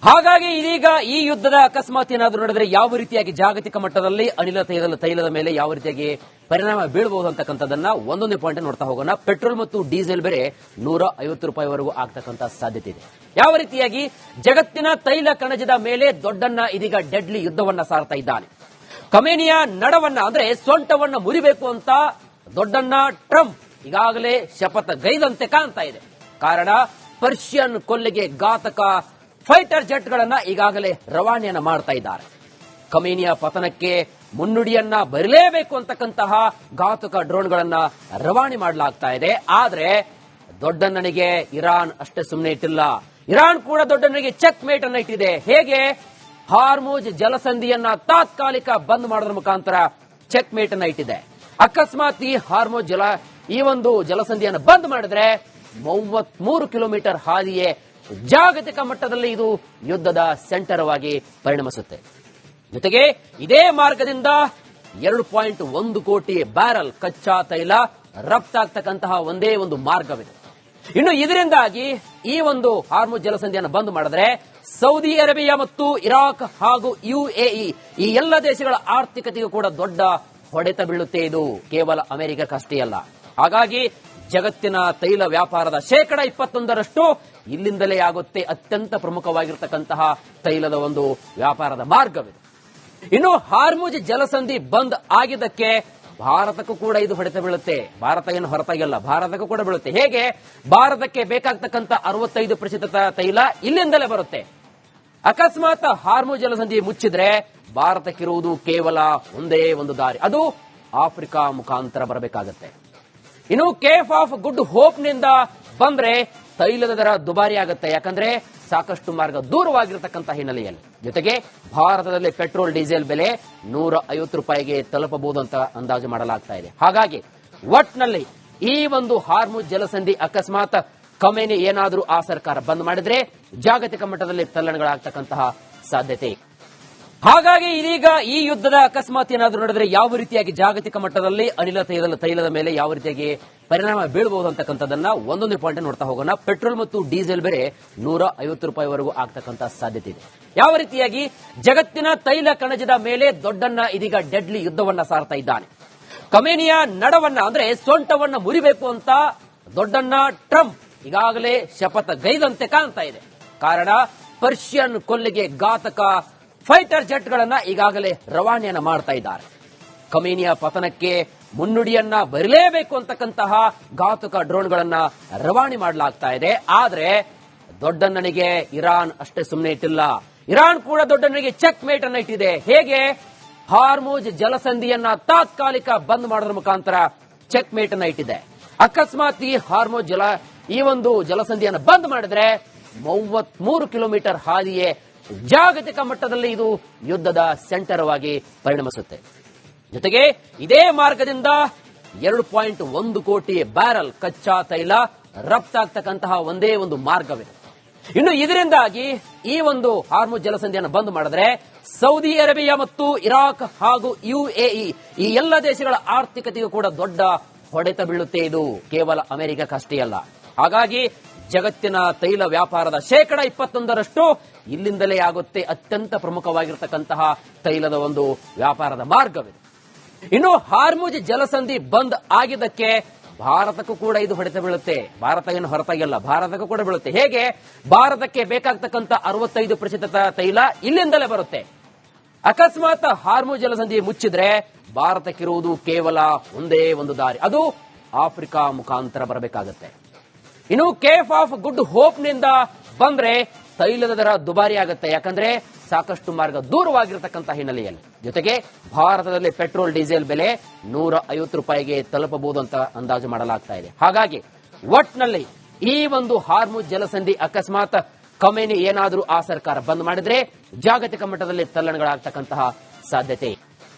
ಹಾಗಾಗಿ ಇದೀಗ ಈ ಯುದ್ಧದ ಅಕಸ್ಮಾತ್ ಏನಾದರೂ ನಡೆದರೆ ಯಾವ ರೀತಿಯಾಗಿ ಜಾಗತಿಕ ಮಟ್ಟದಲ್ಲಿ ಅನಿಲ ತೈಲದ ಮೇಲೆ ಯಾವ ರೀತಿಯಾಗಿ ಪರಿಣಾಮ ಬೀಳಬಹುದು ಅಂತಕ್ಕಂಥದನ್ನ ಒಂದೊಂದೇ ಪಾಯಿಂಟ್ ನೋಡ್ತಾ ಹೋಗೋಣ. ಪೆಟ್ರೋಲ್ ಮತ್ತು ಡೀಸೆಲ್ ಬೆಲೆ ₹150ವರೆಗೂ ಆಗ್ತಕ್ಕಂಥ ಸಾಧ್ಯತೆ ಇದೆ. ಯಾವ ರೀತಿಯಾಗಿ ಜಗತ್ತಿನ ತೈಲ ಕಣಜದ ಮೇಲೆ ದೊಡ್ಡಣ್ಣ ಇದೀಗ ಡೆಡ್ಲಿ ಯುದ್ಧವನ್ನ ಸಾರ್ತಾ ಇದ್ದಾನೆ. ಖಮೇನಿಯ ನಡವನ್ನ ಅಂದ್ರೆ ಸೊಂಟವನ್ನ ಮುರಿಬೇಕು ಅಂತ ದೊಡ್ಡಣ್ಣ ಟ್ರಂಪ್ ಈಗಾಗಲೇ ಶಪಥ ಗೈದಂತೆ ಕಾಣ್ತಾ ಇದೆ. ಕಾರಣ ಪರ್ಷಿಯನ್ ಕೊಲ್ಲಿಗೆ ಘಾತಕ ಫೈಟರ್ ಜೆಟ್ಗಳನ್ನ ಈಗಾಗಲೇ ರವಾನೆಯನ್ನ ಮಾಡ್ತಾ ಇದ್ದಾರೆ. ಖಮೇನಿಯ ಪತನಕ್ಕೆ ಮುನ್ನುಡಿಯನ್ನ ಬರಲೇಬೇಕು ಅಂತಕ್ಕಂತಹ ಘಾತಕ ಡ್ರೋನ್ಗಳನ್ನ ರವಾನೆ ಮಾಡಲಾಗ್ತಾ ಇದೆ. ಆದ್ರೆ ದೊಡ್ಡಣ್ಣನಿಗೆ ಇರಾನ್ ಅಷ್ಟೇ ಸುಮ್ಮನೆ ಇಟ್ಟಿಲ್ಲ. ಇರಾನ್ ಕೂಡ ದೊಡ್ಡಣ್ಣನಿಗೆ ಚೆಕ್ ಮೇಟ್ ಅನ್ನ ಇಟ್ಟಿದೆ. ಹೇಗೆ? ಹಾರ್ಮುಜ್ ಜಲಸಂಧಿಯನ್ನ ತಾತ್ಕಾಲಿಕ ಬಂದ್ ಮಾಡೋದ್ರ ಮುಖಾಂತರ ಚೆಕ್ ಮೇಟ್ ಅನ್ನ ಇಟ್ಟಿದೆ. ಅಕಸ್ಮಾತ್ ಈ ಒಂದು ಜಲಸಂಧಿಯನ್ನು ಬಂದ್ ಮಾಡಿದ್ರೆ 33 ಕಿಲೋಮೀಟರ್ ಹಾದಿಯೇ ಜಾಗತಿಕ ಮಟ್ಟದಲ್ಲಿ ಇದು ಯುದ್ಧದ ಸೆಂಟರ್ವಾಗಿ ಪರಿಣಮಿಸುತ್ತೆ. ಜೊತೆಗೆ ಇದೇ ಮಾರ್ಗದಿಂದ 2.1 ಕೋಟಿ ಬ್ಯಾರಲ್ ಕಚ್ಚಾ ತೈಲ ರಫ್ತಾಗ್ತಕ್ಕಂತಹ ಒಂದೇ ಒಂದು ಮಾರ್ಗವಿದೆ. ಇನ್ನು ಇದರಿಂದಾಗಿ ಈ ಒಂದು ಹಾರ್ಮುಜ್ ಜಲಸಂಧಿಯನ್ನು ಬಂದ್ ಮಾಡಿದ್ರೆ ಸೌದಿ ಅರೇಬಿಯಾ ಮತ್ತು ಇರಾಕ್ ಹಾಗೂ UAE ಈ ಎಲ್ಲ ದೇಶಗಳ ಆರ್ಥಿಕತೆಗೂ ಕೂಡ ದೊಡ್ಡ ಹೊಡೆತ ಬೀಳುತ್ತೆ. ಇದು ಕೇವಲ ಅಮೆರಿಕಕ್ಕಷ್ಟೇ ಅಲ್ಲ. ಹಾಗಾಗಿ ಜಗತ್ತಿನ ತೈಲ ವ್ಯಾಪಾರದ 21% ಇಲ್ಲಿಂದಲೇ ಆಗುತ್ತೆ. ಅತ್ಯಂತ ಪ್ರಮುಖವಾಗಿರತಕ್ಕಂತಹ ತೈಲದ ಒಂದು ವ್ಯಾಪಾರದ ಮಾರ್ಗವಿದೆ. ಇನ್ನು ಹಾರ್ಮುಜ್ ಜಲಸಂಧಿ ಬಂದ್ ಆಗಿದ್ದಕ್ಕೆ ಭಾರತಕ್ಕೂ ಕೂಡ ಇದು ಹೊಡೆತ ಬೀಳುತ್ತೆ. ಭಾರತ ಏನು ಹೊರತಾಗಿಲ್ಲ, ಭಾರತಕ್ಕೂ ಕೂಡ ಬೀಳುತ್ತೆ. ಹೇಗೆ? ಭಾರತಕ್ಕೆ ಬೇಕಾಗ್ತಕ್ಕಂಥ 65% ತೈಲ ಇಲ್ಲಿಂದಲೇ ಬರುತ್ತೆ. ಅಕಸ್ಮಾತ್ ಹಾರ್ಮುಜ್ ಜಲಸಂಧಿ ಮುಚ್ಚಿದ್ರೆ ಭಾರತಕ್ಕಿರುವುದು ಕೇವಲ ಒಂದೇ ಒಂದು ದಾರಿ, ಅದು ಆಫ್ರಿಕಾ ಮುಖಾಂತರ ಬರಬೇಕಾಗತ್ತೆ. ಇನ್ನು ಕೇಫ್ ಆಫ್ ಗುಡ್ ಹೋಪ್ ನಿಂದ ಬಂದ್ರೆ ತೈಲದ ದರ ದುಬಾರಿ ಆಗುತ್ತೆ. ಯಾಕಂದ್ರೆ ಸಾಕಷ್ಟು ಮಾರ್ಗ ದೂರವಾಗಿರತಕ್ಕಂಥ ಹಿನ್ನೆಲೆಯಲ್ಲಿ. ಜೊತೆಗೆ ಭಾರತದಲ್ಲಿ ಪೆಟ್ರೋಲ್ ಡೀಸೆಲ್ ಬೆಲೆ ₹150ಗೆ ತಲುಪಬಹುದು ಅಂತ ಅಂದಾಜು ಮಾಡಲಾಗ್ತಾ ಇದೆ. ಹಾಗಾಗಿ ಒಟ್ನಲ್ಲಿ ಈ ಒಂದು ಹಾರ್ಮುಜ್ ಜಲಸಂಧಿ ಅಕಸ್ಮಾತ್ ಖಮೇನಿ ಏನಾದರೂ ಆ ಸರ್ಕಾರ ಬಂದ್ ಮಾಡಿದ್ರೆ ಜಾಗತಿಕ ಮಟ್ಟದಲ್ಲಿ ತಲ್ಲಣಗಳಾಗ್ತಕ್ಕಂತಹ ಸಾಧ್ಯತೆ. ಹಾಗಾಗಿ ಇದೀಗ ಈ ಯುದ್ಧದ ಅಕಸ್ಮಾತ್ ಏನಾದರೂ ನಡೆದರೆ ಯಾವ ರೀತಿಯಾಗಿ ಜಾಗತಿಕ ಮಟ್ಟದಲ್ಲಿ ಅನಿಲ ತೈಲದ ಮೇಲೆ ಯಾವ ರೀತಿಯಾಗಿ ಪರಿಣಾಮ ಬೀಳಬಹುದು ಅಂತಕ್ಕಂಥದನ್ನ ಒಂದೊಂದೇ ಪಾಯಿಂಟ್ ನೋಡ್ತಾ ಹೋಗೋಣ. ಪೆಟ್ರೋಲ್ ಮತ್ತು ಡೀಸೆಲ್ ಬೆಲೆ ₹150ವರೆಗೂ ಆಗ್ತಕ್ಕಂಥ ಸಾಧ್ಯತೆ ಇದೆ. ಯಾವ ರೀತಿಯಾಗಿ ಜಗತ್ತಿನ ತೈಲ ಕಣಜದ ಮೇಲೆ ದೊಡ್ಡಣ್ಣ ಇದೀಗ ಡೆಡ್ಲಿ ಯುದ್ಧವನ್ನ ಸಾರ್ತಾ ಇದ್ದಾನೆ. ಖಮೇನಿಯ ನಡವನ್ನ ಅಂದ್ರೆ ಸೊಂಟವನ್ನ ಮುರಿಬೇಕು ಅಂತ ದೊಡ್ಡಣ್ಣ ಟ್ರಂಪ್ ಈಗಾಗಲೇ ಶಪಥ ಗೈದಂತೆ ಕಾಣ್ತಾ ಇದೆ. ಕಾರಣ ಪರ್ಷಿಯನ್ ಕೊಲ್ಲಿಗೆ ಘಾತಕ ಫೈಟರ್ ಜೆಟ್ಗಳನ್ನ ಈಗಾಗಲೇ ರವಾನೆಯನ್ನ ಮಾಡ್ತಾ ಇದ್ದಾರೆ. ಖಮೇನಿಯ ಪತನಕ್ಕೆ ಮುನ್ನುಡಿಯನ್ನ ಬರಲೇಬೇಕು ಅಂತಕ್ಕಂತಹ ಘಾತಕ ಡ್ರೋನ್ಗಳನ್ನ ರವಾನೆ ಮಾಡಲಾಗ್ತಾ ಇದೆ. ಆದ್ರೆ ದೊಡ್ಡಣ್ಣನಿಗೆ ಇರಾನ್ ಅಷ್ಟೇ ಸುಮ್ಮನೆ ಇಟ್ಟಿಲ್ಲ. ಇರಾನ್ ಕೂಡ ದೊಡ್ಡಣ್ಣನಿಗೆ ಚೆಕ್ ಮೇಟ್ ಅನ್ನ ಇಟ್ಟಿದೆ. ಹೇಗೆ? ಹಾರ್ಮುಜ್ ಜಲಸಂಧಿಯನ್ನ ತಾತ್ಕಾಲಿಕ ಬಂದ್ ಮಾಡೋದ್ರ ಮುಖಾಂತರ ಚೆಕ್ ಮೇಟ್ ಅನ್ನ ಇಟ್ಟಿದೆ. ಅಕಸ್ಮಾತ್ ಈ ಒಂದು ಜಲಸಂಧಿಯನ್ನು ಬಂದ್ ಮಾಡಿದ್ರೆ 33 ಕಿಲೋಮೀಟರ್ ಹಾದಿಯೇ ಜಾಗತಿಕ ಮಟ್ಟದಲ್ಲಿ ಇದು ಯುದ್ಧದ ಸೆಂಟರ್ವಾಗಿ ಪರಿಣಮಿಸುತ್ತೆ. ಜೊತೆಗೆ ಇದೇ ಮಾರ್ಗದಿಂದ 2.1 ಕೋಟಿ ಬ್ಯಾರಲ್ ಕಚ್ಚಾ ತೈಲ ರಫ್ತಾಗ್ತಕ್ಕಂತಹ ಒಂದೇ ಒಂದು ಮಾರ್ಗವಿದೆ. ಇನ್ನು ಇದರಿಂದಾಗಿ ಈ ಒಂದು ಹಾರ್ಮುಜ್ ಜಲಸಂಧಿಯನ್ನು ಬಂದ್ ಮಾಡಿದ್ರೆ ಸೌದಿ ಅರೇಬಿಯಾ ಮತ್ತು ಇರಾಕ್ ಹಾಗೂ UAE ಈ ಎಲ್ಲ ದೇಶಗಳ ಆರ್ಥಿಕತೆಗೂ ಕೂಡ ದೊಡ್ಡ ಹೊಡೆತ ಬೀಳುತ್ತೆ. ಇದು ಕೇವಲ ಅಮೆರಿಕಕ್ಕಷ್ಟೇ ಅಲ್ಲ. ಹಾಗಾಗಿ ಜಗತ್ತಿನ ತೈಲ ವ್ಯಾಪಾರದ 21% ಇಲ್ಲಿಂದಲೇ ಆಗುತ್ತೆ. ಅತ್ಯಂತ ಪ್ರಮುಖವಾಗಿರತಕ್ಕಂತಹ ತೈಲದ ಒಂದು ವ್ಯಾಪಾರದ ಮಾರ್ಗವಿದೆ. ಇನ್ನು ಹಾರ್ಮುಜ್ ಜಲಸಂಧಿ ಬಂದ್ ಆಗಿದ್ದಕ್ಕೆ ಭಾರತಕ್ಕೂ ಕೂಡ ಇದು ಹೊಡೆತ ಬೀಳುತ್ತೆ. ಭಾರತ ಏನು ಹೊರತಾಗಿಲ್ಲ, ಭಾರತಕ್ಕೂ ಕೂಡ ಬೀಳುತ್ತೆ. ಹೇಗೆ? ಭಾರತಕ್ಕೆ ಬೇಕಾಗ್ತಕ್ಕಂಥ 65% ತೈಲ ಇಲ್ಲಿಂದಲೇ ಬರುತ್ತೆ. ಅಕಸ್ಮಾತ್ ಹಾರ್ಮುಜ್ ಜಲಸಂಧಿ ಮುಚ್ಚಿದ್ರೆ ಭಾರತಕ್ಕಿರುವುದು ಕೇವಲ ಒಂದೇ ಒಂದು ದಾರಿ, ಅದು ಆಫ್ರಿಕಾ ಮುಖಾಂತರ ಬರಬೇಕಾಗತ್ತೆ. ಇನ್ನು ಕೇಫ್ ಆಫ್ ಗುಡ್ ಹೋಪ್ ನಿಂದ ಬಂದ್ರೆ ತೈಲದ ದರ ದುಬಾರಿ ಆಗುತ್ತೆ. ಯಾಕಂದ್ರೆ ಸಾಕಷ್ಟು ಮಾರ್ಗ ದೂರವಾಗಿರತಕ್ಕಂಥ ಹಿನ್ನೆಲೆಯಲ್ಲಿ. ಜೊತೆಗೆ ಭಾರತದಲ್ಲಿ ಪೆಟ್ರೋಲ್ ಡೀಸೆಲ್ ಬೆಲೆ ₹150ಗೆ ತಲುಪಬಹುದು ಅಂತ ಅಂದಾಜು ಮಾಡಲಾಗ್ತಾ ಇದೆ. ಹಾಗಾಗಿ ಒಟ್ನಲ್ಲಿ ಈ ಒಂದು ಹಾರ್ಮುಜ್ ಜಲಸಂಧಿ ಅಕಸ್ಮಾತ್ ಖಮೇನಿ ಏನಾದರೂ ಆ ಸರ್ಕಾರ ಬಂದ್ ಮಾಡಿದ್ರೆ ಜಾಗತಿಕ ಮಟ್ಟದಲ್ಲಿ ತಲ್ಲಣಗಳಾಗ್ತಕ್ಕಂತಹ ಸಾಧ್ಯತೆ.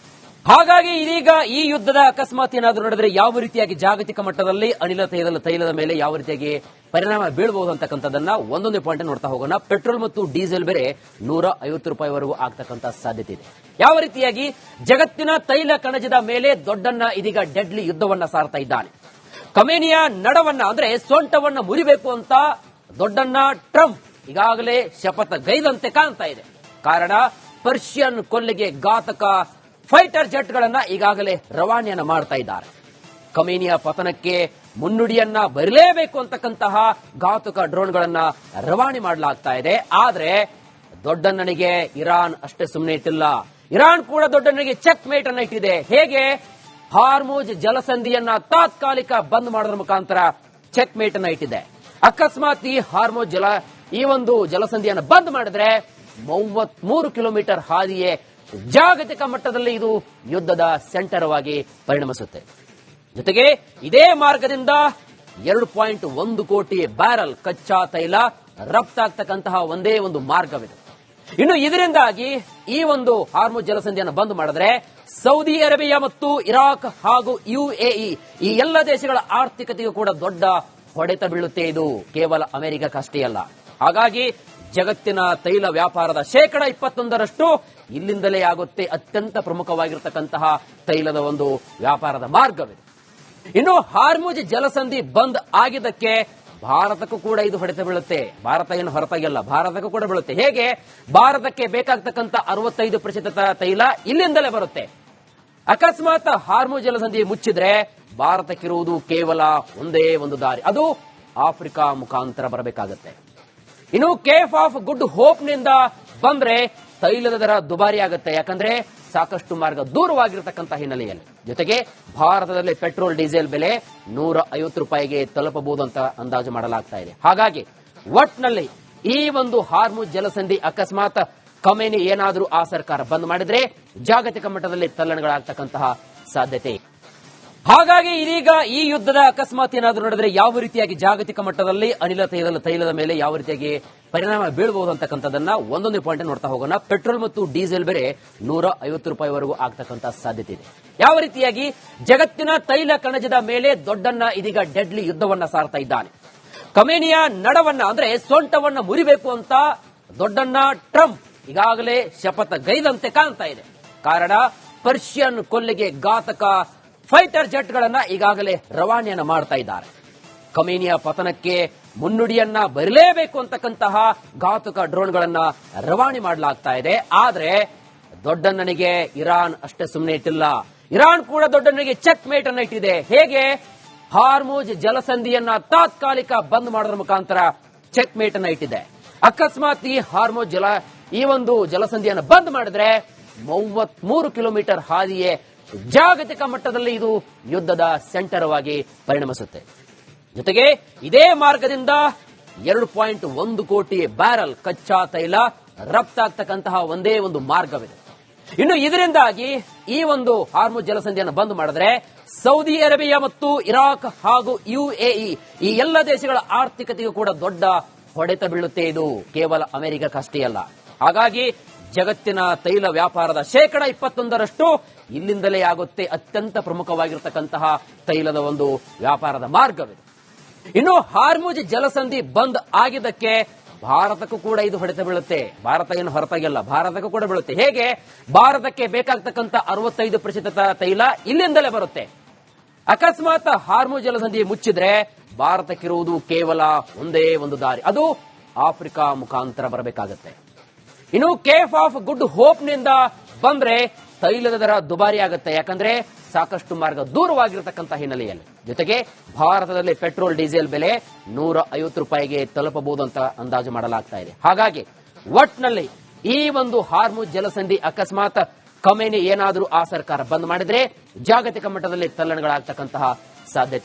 ಹಾಗಾಗಿ ಇದೀಗ ಈ ಯುದ್ಧದ ಅಕಸ್ಮಾತ್ ಏನಾದರೂ ನಡೆದರೆ ಯಾವ ರೀತಿಯಾಗಿ ಜಾಗತಿಕ ಮಟ್ಟದಲ್ಲಿ ಅನಿಲ ತೈಲದ ಮೇಲೆ ಯಾವ ರೀತಿಯಾಗಿ ಪರಿಣಾಮ ಬೀಳಬಹುದು ಅಂತಕ್ಕಂಥದನ್ನ ಒಂದೊಂದೇ ಪಾಯಿಂಟ್ ನೋಡ್ತಾ ಹೋಗೋಣ. ಪೆಟ್ರೋಲ್ ಮತ್ತು ಡೀಸೆಲ್ ಬೆಲೆ ₹150ವರೆಗೂ ಆಗ್ತಕ್ಕಂಥ ಸಾಧ್ಯತೆ ಇದೆ. ಯಾವ ರೀತಿಯಾಗಿ ಜಗತ್ತಿನ ತೈಲ ಕಣಜದ ಮೇಲೆ ದೊಡ್ಡಣ್ಣ ಇದೀಗ ಡೆಡ್ಲಿ ಯುದ್ಧವನ್ನ ಸಾರ್ತಾ ಇದ್ದಾನೆ. ಖಮೇನಿಯ ನಡವನ್ನ ಅಂದ್ರೆ ಸೊಂಟವನ್ನ ಮುರಿಬೇಕು ಅಂತ ದೊಡ್ಡಣ್ಣ ಟ್ರಂಪ್ ಈಗಾಗಲೇ ಶಪಥಗೈದಂತೆ ಕಾಣ್ತಾ ಇದೆ. ಕಾರಣ ಪರ್ಷಿಯನ್ ಕೊಲ್ಲಿಗೆ ಘಾತಕ ಫೈಟರ್ ಜೆಟ್ಗಳನ್ನ ಈಗಾಗಲೇ ರವಾನೆಯನ್ನ ಮಾಡ್ತಾ ಇದ್ದಾರೆ. ಖಮೇನಿಯ ಪತನಕ್ಕೆ ಮುನ್ನುಡಿಯನ್ನ ಬರಲೇಬೇಕು ಅಂತಕ್ಕಂತಹ ಘಾತಕ ಡ್ರೋನ್ಗಳನ್ನ ರವಾನೆ ಮಾಡಲಾಗ್ತಾ ಇದೆ. ಆದ್ರೆ ದೊಡ್ಡಣ್ಣನಿಗೆ ಇರಾನ್ ಅಷ್ಟೇ ಸುಮ್ಮನೆ ಇಟ್ಟಿಲ್ಲ. ಇರಾನ್ ಕೂಡ ದೊಡ್ಡಣ್ಣನಿಗೆ ಚೆಕ್ ಮೇಟ್ ಅನ್ನ ಇಟ್ಟಿದೆ. ಹೇಗೆ? ಹಾರ್ಮುಜ್ ಜಲಸಂಧಿಯನ್ನ ತಾತ್ಕಾಲಿಕ ಬಂದ್ ಮಾಡೋದ್ರ ಮುಖಾಂತರ ಚೆಕ್ ಮೇಟ್ ಅನ್ನ ಇಟ್ಟಿದೆ. ಅಕಸ್ಮಾತ್ ಈ ಒಂದು ಜಲಸಂಧಿಯನ್ನ ಬಂದ್ ಮಾಡಿದ್ರೆ 33 ಕಿಲೋಮೀಟರ್ ಹಾದಿಯೇ ಜಾಗತಿಕ ಮಟ್ಟದಲ್ಲಿ ಇದು ಯುದ್ಧದ ಸೆಂಟರ್ ಪರಿಣಮಿಸುತ್ತೆ. ಜೊತೆಗೆ ಇದೇ ಮಾರ್ಗದಿಂದ 2.1 ಕೋಟಿ ಬ್ಯಾರಲ್ ಕಚ್ಚಾ ತೈಲ ರಫ್ತಾಗ್ತಕ್ಕಂತಹ ಒಂದೇ ಒಂದು ಮಾರ್ಗವಿದೆ. ಇನ್ನು ಇದರಿಂದಾಗಿ ಈ ಒಂದು ಹಾರ್ಮುಜ್ ಜಲಸಂಧಿಯನ್ನು ಬಂದ್ ಮಾಡಿದ್ರೆ ಸೌದಿ ಅರೇಬಿಯಾ ಮತ್ತು ಇರಾಕ್ ಹಾಗೂ UAE ಈ ಎಲ್ಲ ದೇಶಗಳ ಆರ್ಥಿಕತೆಗೂ ಕೂಡ ದೊಡ್ಡ ಹೊಡೆತ ಬೀಳುತ್ತೆ. ಇದು ಕೇವಲ ಅಮೆರಿಕಕ್ಕಷ್ಟೇ ಅಲ್ಲ. ಹಾಗಾಗಿ ಜಗತ್ತಿನ ತೈಲ ವ್ಯಾಪಾರದ 21% ಇಲ್ಲಿಂದಲೇ ಆಗುತ್ತೆ. ಅತ್ಯಂತ ಪ್ರಮುಖವಾಗಿರತಕ್ಕಂತಹ ತೈಲದ ಒಂದು ವ್ಯಾಪಾರದ ಮಾರ್ಗವಿದೆ. ಇನ್ನು ಹಾರ್ಮುಜ್ ಜಲಸಂಧಿ ಬಂದ್ ಆಗಿದ್ದಕ್ಕೆ ಭಾರತಕ್ಕೂ ಕೂಡ ಇದು ಹೊಡೆತ ಬೀಳುತ್ತೆ. ಭಾರತ ಏನು ಹೊರತಾಗಿಲ್ಲ, ಭಾರತಕ್ಕೂ ಕೂಡ ಬೀಳುತ್ತೆ. ಹೇಗೆ? ಭಾರತಕ್ಕೆ ಬೇಕಾಗ್ತಕ್ಕಂಥ 65% ತೈಲ ಇಲ್ಲಿಂದಲೇ ಬರುತ್ತೆ. ಅಕಸ್ಮಾತ್ ಹಾರ್ಮುಜ್ ಜಲಸಂಧಿ ಮುಚ್ಚಿದ್ರೆ ಭಾರತಕ್ಕಿರುವುದು ಕೇವಲ ಒಂದೇ ಒಂದು ದಾರಿ, ಅದು ಆಫ್ರಿಕಾ ಮುಖಾಂತರ ಬರಬೇಕಾಗುತ್ತೆ. ಇನ್ನು ಕೇಫ್ ಆಫ್ ಗುಡ್ ಹೋಪ್ ನಿಂದ ಬಂದ್ರೆ ತೈಲದ ದರ ದುಬಾರಿ ಆಗುತ್ತೆ. ಯಾಕಂದ್ರೆ ಸಾಕಷ್ಟು ಮಾರ್ಗ ದೂರವಾಗಿರತಕ್ಕಂಥ ಹಿನ್ನೆಲೆಯಲ್ಲಿ. ಜೊತೆಗೆ ಭಾರತದಲ್ಲಿ ಪೆಟ್ರೋಲ್ ಡೀಸೆಲ್ ಬೆಲೆ 150 ರೂಪಾಯಿಗೆ ತಲುಪಬಹುದು ಅಂತ ಅಂದಾಜು ಮಾಡಲಾಗ್ತಾ ಇದೆ. ಹಾಗಾಗಿ ಒಟ್ನಲ್ಲಿ ಈ ಒಂದು ಹಾರ್ಮುಜ್ ಜಲಸಂಧಿ ಅಕಸ್ಮಾತ್ ಖಮೇನಿ ಏನಾದರೂ ಆ ಸರ್ಕಾರ ಬಂದ್ ಮಾಡಿದ್ರೆ ಜಾಗತಿಕ ಮಟ್ಟದಲ್ಲಿ ತಲ್ಲಣಗಳಾಗ್ತಕ್ಕಂತಹ ಸಾಧ್ಯತೆ. ಹಾಗಾಗಿ ಇದೀಗ ಈ ಯುದ್ಧದ ಅಕಸ್ಮಾತ್ ಏನಾದರೂ ನಡೆದ್ರೆ ಯಾವ ರೀತಿಯಾಗಿ ಜಾಗತಿಕ ಮಟ್ಟದಲ್ಲಿ ಅನಿಲ ತೈಲದ ಮೇಲೆ ಯಾವ ರೀತಿಯಾಗಿ ಪರಿಣಾಮ ಬೀಳಬಹುದು ಅಂತಕ್ಕಂಥದನ್ನ ಒಂದೊಂದೇ ಪಾಯಿಂಟ್ ನೋಡ್ತಾ ಹೋಗೋಣ. ಪೆಟ್ರೋಲ್ ಮತ್ತು ಡೀಸೆಲ್ ಬೆಲೆ 150 ರೂಪಾಯಿವರೆಗೂ ಆಗ್ತಕ್ಕಂಥ ಸಾಧ್ಯತೆ ಇದೆ. ಯಾವ ರೀತಿಯಾಗಿ ಜಗತ್ತಿನ ತೈಲ ಕಣಜದ ಮೇಲೆ ದೊಡ್ಡಣ್ಣ ಇದೀಗ ಡೆಡ್ಲಿ ಯುದ್ಧವನ್ನ ಸಾರ್ತಾ ಇದ್ದಾನೆ. ಖಮೇನಿಯ ನಡವನ್ನ ಅಂದ್ರೆ ಸೊಂಟವನ್ನ ಮುರಿಬೇಕು ಅಂತ ದೊಡ್ಡಣ್ಣ ಟ್ರಂಪ್ ಈಗಾಗಲೇ ಶಪಥಗೈದಂತೆ ಕಾಣ್ತಾ ಇದೆ. ಕಾರಣ ಪರ್ಷಿಯನ್ ಕೊಲ್ಲಿಗೆ ಘಾತಕ ಫೈಟರ್ ಜೆಟ್ಗಳನ್ನ ಈಗಾಗಲೇ ರವಾನೆಯನ್ನ ಮಾಡ್ತಾ ಇದ್ದಾರೆ. ಖಮೇನಿಯ ಪತನಕ್ಕೆ ಮುನ್ನುಡಿಯನ್ನ ಬರಲೇಬೇಕು ಅಂತಕ್ಕಂತಹ ಘಾತಕ ಡ್ರೋನ್ಗಳನ್ನ ರವಾನೆ ಮಾಡಲಾಗ್ತಾ ಇದೆ. ಆದ್ರೆ ದೊಡ್ಡಣ್ಣನಿಗೆ ಇರಾನ್ ಅಷ್ಟೇ ಸುಮ್ಮನೆ ಇಟ್ಟಿಲ್ಲ. ಇರಾನ್ ಕೂಡ ದೊಡ್ಡಣ್ಣನಿಗೆ ಚೆಕ್ ಮೇಟ್ ಅನ್ನ ಇಟ್ಟಿದೆ. ಹೇಗೆ? ಹಾರ್ಮುಜ್ ಜಲಸಂಧಿಯನ್ನ ತಾತ್ಕಾಲಿಕ ಬಂದ್ ಮಾಡೋದ್ರ ಮುಖಾಂತರ ಚೆಕ್ ಮೇಟ್ ಅನ್ನ ಇಟ್ಟಿದೆ. ಅಕಸ್ಮಾತ್ ಈ ಒಂದು ಜಲಸಂಧಿಯನ್ನು ಬಂದ್ ಮಾಡಿದ್ರೆ 33 ಕಿಲೋಮೀಟರ್ ಹಾದಿಯೇ ಜಾಗತಿಕ ಮಟ್ಟದಲ್ಲಿ ಇದು ಯುದ್ಧದ ಸೆಂಟರ್ ಪರಿಣಮಿಸುತ್ತೆ. ಜೊತೆಗೆ ಇದೇ ಮಾರ್ಗದಿಂದ 2.1 ಕೋಟಿ ಬ್ಯಾರಲ್ ಕಚ್ಚಾ ತೈಲ ರಫ್ತಾಗ್ತಕ್ಕಂತಹ ಒಂದೇ ಒಂದು ಮಾರ್ಗವಿದೆ. ಇನ್ನು ಇದರಿಂದಾಗಿ ಈ ಒಂದು ಹಾರ್ಮುಜ್ ಜಲಸಂಧಿಯನ್ನು ಬಂದ್ ಮಾಡಿದ್ರೆ ಸೌದಿ ಅರೇಬಿಯಾ ಮತ್ತು ಇರಾಕ್ ಹಾಗೂ UAE ಈ ಎಲ್ಲ ದೇಶಗಳ ಆರ್ಥಿಕತೆಗೂ ಕೂಡ ದೊಡ್ಡ ಹೊಡೆತ ಬೀಳುತ್ತೆ. ಇದು ಕೇವಲ ಅಮೆರಿಕಕ್ಕಷ್ಟೇ ಅಲ್ಲ. ಹಾಗಾಗಿ ಜಗತ್ತಿನ ತೈಲ ವ್ಯಾಪಾರದ 21% ಇಲ್ಲಿಂದಲೇ ಆಗುತ್ತೆ. ಅತ್ಯಂತ ಪ್ರಮುಖವಾಗಿರತಕ್ಕಂತಹ ತೈಲದ ಒಂದು ವ್ಯಾಪಾರದ ಮಾರ್ಗವಿದೆ. ಇನ್ನು ಹಾರ್ಮುಜ್ ಜಲಸಂಧಿ ಬಂದ್ ಆಗಿದ್ದಕ್ಕೆ ಭಾರತಕ್ಕೂ ಕೂಡ ಇದು ಹೊಡೆತ ಬೀಳುತ್ತೆ. ಭಾರತ ಏನು ಹೊರತಾಗಿಲ್ಲ, ಭಾರತಕ್ಕೂ ಕೂಡ ಬೀಳುತ್ತೆ. ಹೇಗೆ? ಭಾರತಕ್ಕೆ ಬೇಕಾಗ್ತಕ್ಕಂಥ 65% ತೈಲ ಇಲ್ಲಿಂದಲೇ ಬರುತ್ತೆ. ಅಕಸ್ಮಾತ್ ಹಾರ್ಮುಜ್ ಜಲಸಂಧಿ ಮುಚ್ಚಿದ್ರೆ ಭಾರತಕ್ಕಿರುವುದು ಕೇವಲ ಒಂದೇ ಒಂದು ದಾರಿ, ಅದು ಆಫ್ರಿಕಾ ಮುಖಾಂತರ ಬರಬೇಕಾಗುತ್ತೆ. ಇನ್ನು ಕೇಫ್ ಆಫ್ ಗುಡ್ ಹೋಪ್ ನಿಂದ ಬಂದ್ರೆ ತೈಲದ ದರ ದುಬಾರಿ ಆಗುತ್ತೆ. ಯಾಕಂದ್ರೆ ಸಾಕಷ್ಟು ಮಾರ್ಗ ದೂರವಾಗಿರತಕ್ಕಂಥ ಹಿನ್ನೆಲೆಯಲ್ಲಿ. ಜೊತೆಗೆ ಭಾರತದಲ್ಲಿ ಪೆಟ್ರೋಲ್ ಡೀಸೆಲ್ ಬೆಲೆ 150 ರೂಪಾಯಿಗೆ ತಲುಪಬಹುದು ಅಂತ ಅಂದಾಜು ಮಾಡಲಾಗ್ತಾ ಇದೆ. ಹಾಗಾಗಿ ಒಟ್ನಲ್ಲಿ ಈ ಒಂದು ಹಾರ್ಮುಜ್ ಜಲಸಂಧಿ ಅಕಸ್ಮಾತ್ ಖಮೇನಿ ಏನಾದರೂ ಆ ಸರ್ಕಾರ ಬಂದ್ ಮಾಡಿದ್ರೆ ಜಾಗತಿಕ ಮಟ್ಟದಲ್ಲಿ ತಲ್ಲಣಗಳಾಗ್ತಕ್ಕಂತಹ ಸಾಧ್ಯತೆ